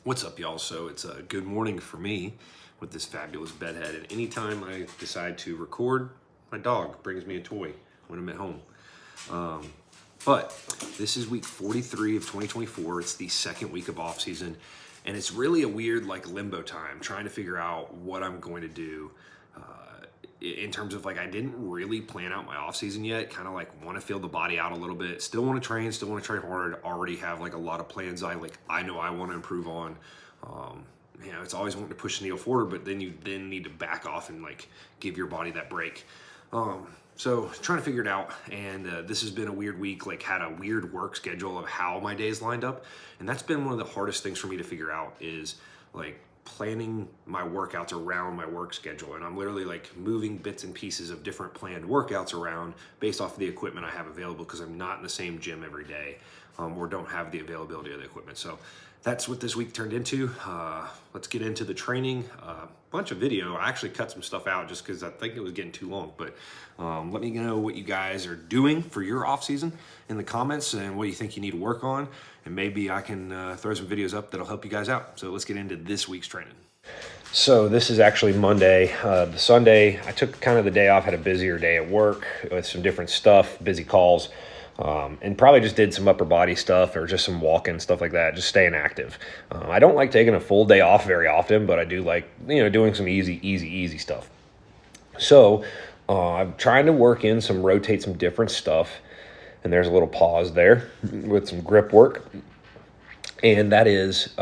What's up, y'all? So it's a good morning for me with this fabulous bedhead. And anytime I decide to record, my dog brings me a toy when I'm at home. But this is week 43 of 2024. It's the second week of off season, and it's really a weird limbo time, trying to figure out what I'm going to do. In terms of I didn't really plan out my off season yet. Kind of want to feel the body out a little bit. Still want to train. Still want to try hard. Already have a lot of plans. I know I want to improve on. It's always wanting to push the needle forward, but then you need to back off and give your body that break. So trying to figure it out, and this has been a weird week. Had a weird work schedule of how my days lined up, and that's been one of the hardest things for me to figure out is planning my workouts around my work schedule. And I'm literally moving bits and pieces of different planned workouts around based off of the equipment I have available, because I'm not in the same gym every day, or don't have the availability of the equipment. So that's what this week turned into. Let's get into the training. Bunch of video. I actually cut some stuff out just because I think it was getting too long. But let me know what you guys are doing for your off season in the comments, and what you think you need to work on. And maybe I can throw some videos up that'll help you guys out. So let's get into this week's training. So this is actually Monday. The Sunday, I took kind of the day off, had a busier day at work with some different stuff, busy calls. And probably just did some upper body stuff or just some walking, stuff like that, just staying active. I don't like taking a full day off very often, but I do like, doing some easy stuff. So I'm trying to rotate some different stuff. And there's a little pause there with some grip work. And that is,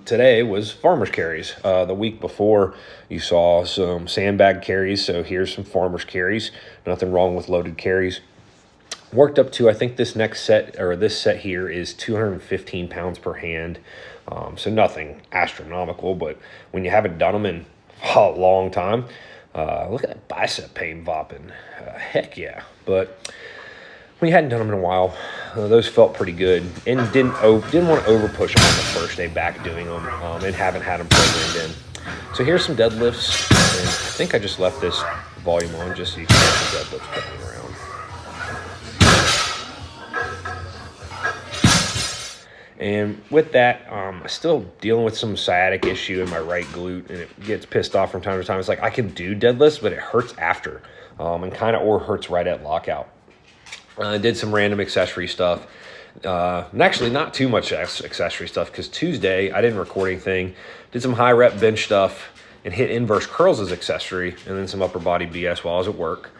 today was farmer's carries. The week before, you saw some sandbag carries. So here's some farmer's carries. Nothing wrong with loaded carries. Worked up to, I think this set here is 215 pounds per hand. So nothing astronomical, but when you haven't done them in a long time, look at that bicep pain bopping. Heck yeah. But when you hadn't done them in a while, those felt pretty good, and didn't want to over push them on the first day back doing them, and haven't had them programmed in. So here's some deadlifts, and I think I just left this volume on just so you can get the deadlifts going around. And with that, I'm still dealing with some sciatic issue in my right glute, and it gets pissed off from time to time. It's I can do deadlifts, but it hurts after, and or hurts right at lockout. I did some random accessory stuff, and actually not too much accessory stuff, because Tuesday I didn't record anything. Did some high rep bench stuff and hit inverse curls as accessory, and then some upper body BS while I was at work.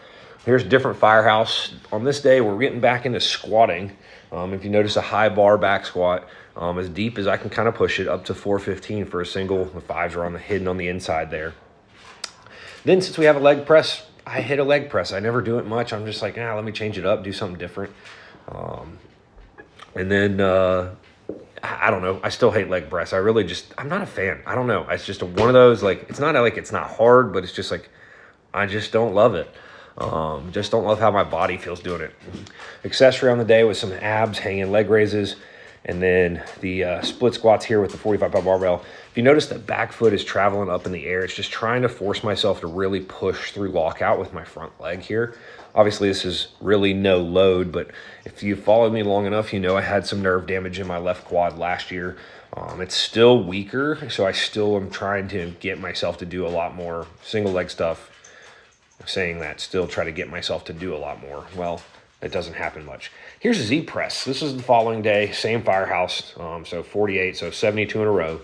Here's a different firehouse. On this day, we're getting back into squatting. If you notice, a high bar back squat, as deep as I can kind of push it, up to 415 for a single. The fives are hidden on the inside there. Then since we have a leg press, I hit a leg press. I never do it much. I'm just let me change it up, do something different. And then, I don't know. I still hate leg press. I'm not a fan. I don't know. It's just one of those, it's not it's not hard, but it's just I just don't love it. Just don't love how my body feels doing it. Accessory on the day was some abs, hanging leg raises, and then the split squats here with the 45-pound barbell. If you notice, the back foot is traveling up in the air. It's just trying to force myself to really push through lockout with my front leg here. Obviously, this is really no load, but if you followed me long enough, I had some nerve damage in my left quad last year. It's still weaker, so I still am trying to get myself to do a lot more single leg stuff. Saying that, still try to get myself to do a lot more. Well, it doesn't happen much. Here's a Z press. This is the following day, same firehouse, so 48, so 72 in a row.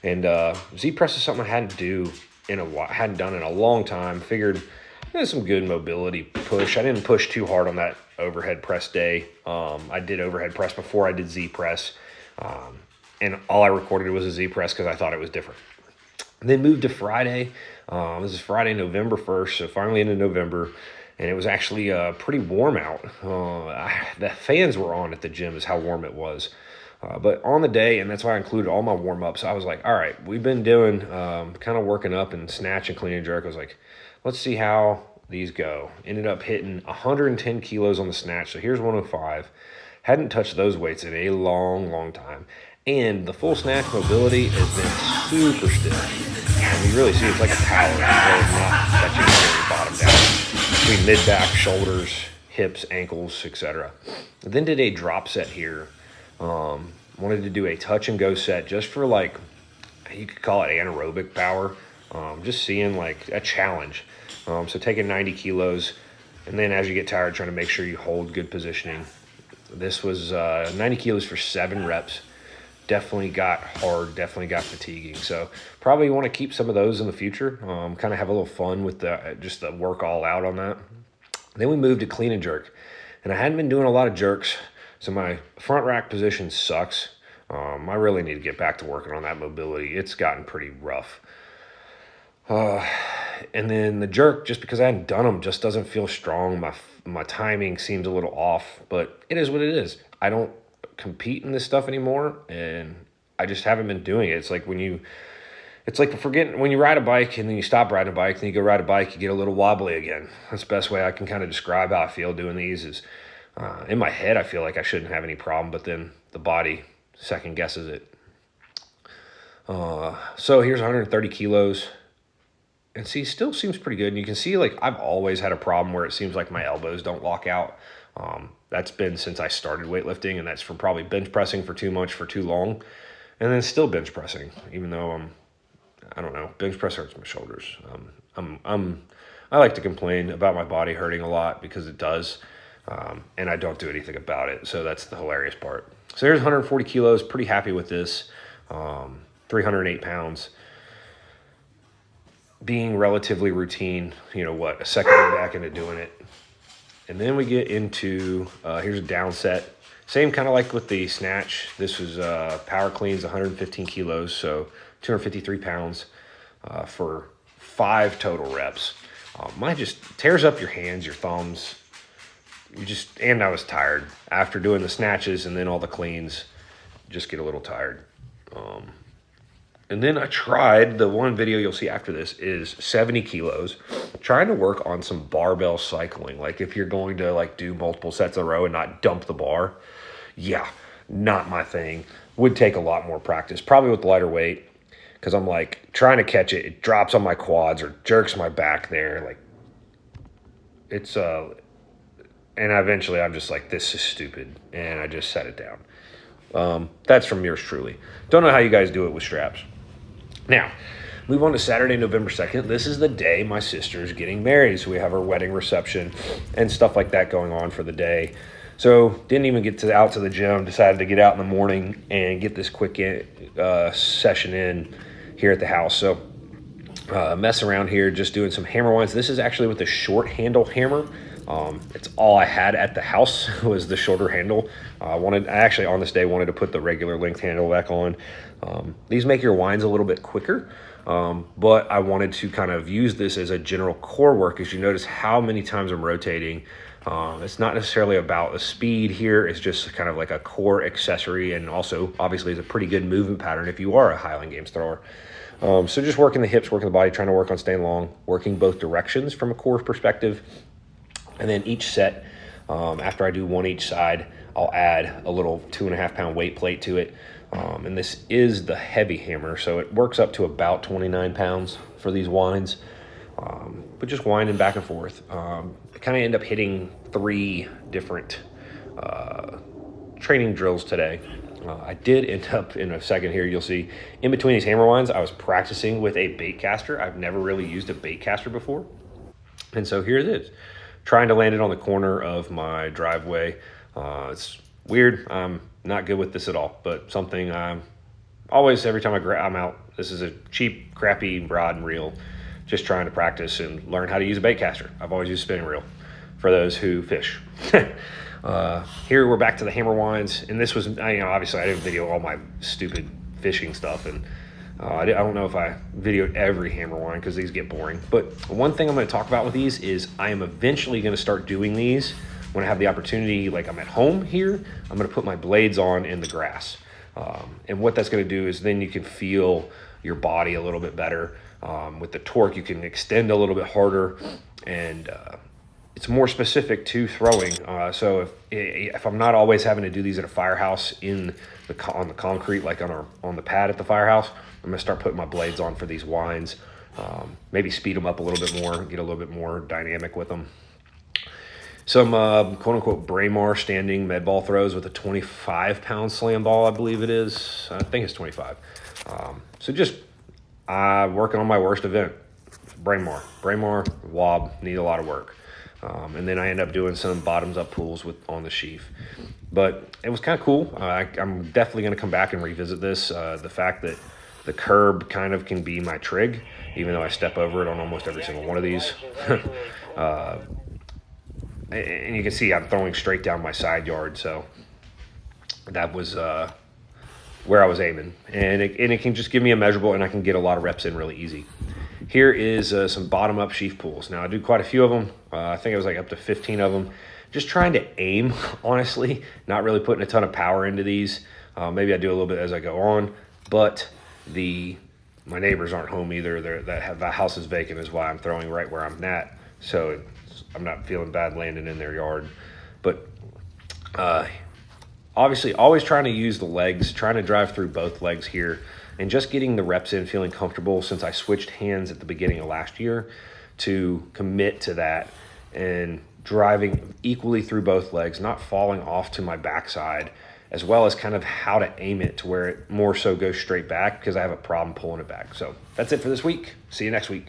And Z press is something I hadn't done in a long time. Figured there's some good mobility push. I didn't push too hard on that overhead press day. I did overhead press before I did Z press, and all I recorded was a Z press because I thought it was different. Then moved to Friday. This is Friday, November 1st, so finally into November, and it was actually pretty warm out. The fans were on at the gym is how warm it was. But on the day, and that's why I included all my warm-ups, I was all right, we've been doing kind of working up and snatch and clean and jerk. I was let's see how these go. Ended up hitting 110 kilos on the snatch, so here's 105. Hadn't touched those weights in a long time. And the full snatch mobility has been super stiff. And you really see it's like a tower. It's not touching the bottom down. Between mid-back, shoulders, hips, ankles, etc. Then did a drop set here. Wanted to do a touch and go set just for you could call it anaerobic power. Just seeing like a challenge. So taking 90 kilos, and then as you get tired, trying to make sure you hold good positioning. This was 90 kilos for 7 reps. Definitely got hard, definitely got fatiguing. So probably want to keep some of those in the future. Kind of have a little fun with just the work all out on that. Then we moved to clean and jerk. And I hadn't been doing a lot of jerks, so my front rack position sucks. I really need to get back to working on that mobility. It's gotten pretty rough. And then the jerk, just because I hadn't done them, just doesn't feel strong. My timing seems a little off, but it is what it is. I don't compete in this stuff anymore, and I just haven't been doing it. It's like when you ride a bike and then you stop riding a bike, then you go ride a bike, you get a little wobbly again. That's the best way I can kind of describe how I feel doing these is in my head, I feel like I shouldn't have any problem, but then the body second guesses it. So here's 130 kilos. And see, still seems pretty good. And you can see, like, I've always had a problem where it seems like my elbows don't lock out. That's been since I started weightlifting, and that's from probably bench pressing for too much for too long. And then still bench pressing, even though I don't know, bench press hurts my shoulders. I like to complain about my body hurting a lot because it does, and I don't do anything about it. So that's the hilarious part. So here's 140 kilos, pretty happy with this, 308 pounds. Being relatively routine, a second back into doing it. And then we get into, here's a down set. Same kind of like with the snatch. This was power cleans, 115 kilos, so 253 pounds for 5 total reps. Mine just tears up your hands, your thumbs. And I was tired. After doing the snatches and then all the cleans, just get a little tired. And then I tried, the one video you'll see after this is 70 kilos, trying to work on some barbell cycling. Like if you're going to like do multiple sets in a row and not dump the bar, yeah, not my thing. Would take a lot more practice, probably with lighter weight, because I'm like trying to catch it. It drops on my quads or jerks my back there. Like it's, and eventually I'm just like, this is stupid. And I just set it down. That's from yours truly. Don't know how you guys do it with straps. Now, move on to Saturday, November 2nd. This is the day my sister is getting married, so we have her wedding reception and stuff like that going on for the day. So didn't even get out to the gym, decided to get out in the morning and get this quick session in here at the house. So mess around here, just doing some hammer winds. This is actually with the short handle hammer. It's all I had at the house was the shorter handle. I actually on this day wanted to put the regular length handle back on. These make your winds a little bit quicker, but I wanted to kind of use this as a general core work. As you notice how many times I'm rotating, it's not necessarily about the speed here. It's just kind of like a core accessory, and also obviously is a pretty good movement pattern if you are a Highland Games thrower. So just working the hips, working the body, trying to work on staying long, working both directions from a core perspective. And then each set, after I do one each side, I'll add a little 2.5 pound weight plate to it. And this is the heavy hammer, so it works up to about 29 pounds for these winds. But just winding back and forth. I kind of end up hitting 3 different training drills today. I did end up, in a second here, you'll see, in between these hammer winds, I was practicing with a bait caster. I've never really used a bait caster before. And so here it is. Trying to land it on the corner of my driveway. It's weird. I'm not good with this at all, but something I'm always, every time I'm out, this is a cheap, crappy rod and reel, just trying to practice and learn how to use a bait caster. I've always used a spinning reel for those who fish. Here we're back to the hammer winds, and this was, obviously I didn't video all my stupid fishing stuff, and I don't know if I videoed every hammer wind because these get boring. But one thing I'm going to talk about with these is I am eventually going to start doing these when I have the opportunity. Like I'm at home here, I'm going to put my blades on in the grass. And what that's going to do is then you can feel your body a little bit better. With the torque, you can extend a little bit harder, and it's more specific to throwing. So if I'm not always having to do these at a firehouse on the concrete, like on the pad at the firehouse, I'm gonna start putting my blades on for these winds. Maybe speed them up a little bit more, get a little bit more dynamic with them. Some quote-unquote Braemar standing med ball throws with a 25-pound slam ball, I believe it is. I think it's 25. So just working on my worst event, Braemar. Braemar, wob, need a lot of work. And then I end up doing some bottoms-up pulls on the sheaf. But it was kind of cool. I'm definitely going to come back and revisit this. The fact that the curb kind of can be my trig, even though I step over it on almost every single one of these. And you can see I'm throwing straight down my side yard, so that was where I was aiming. And it can just give me a measurable, and I can get a lot of reps in really easy. Here is some bottom-up sheaf pulls. Now, I do quite a few of them. I think it was like up to 15 of them. Just trying to aim, honestly, not really putting a ton of power into these. Maybe I do a little bit as I go on, but my neighbors aren't home either. The house is vacant is why I'm throwing right where I'm at. So I'm not feeling bad landing in their yard. But obviously, always trying to use the legs, trying to drive through both legs here, and just getting the reps in, feeling comfortable since I switched hands at the beginning of last year to commit to that and driving equally through both legs, not falling off to my backside, as well as kind of how to aim it to where it more so goes straight back because I have a problem pulling it back. So that's it for this week. See you next week.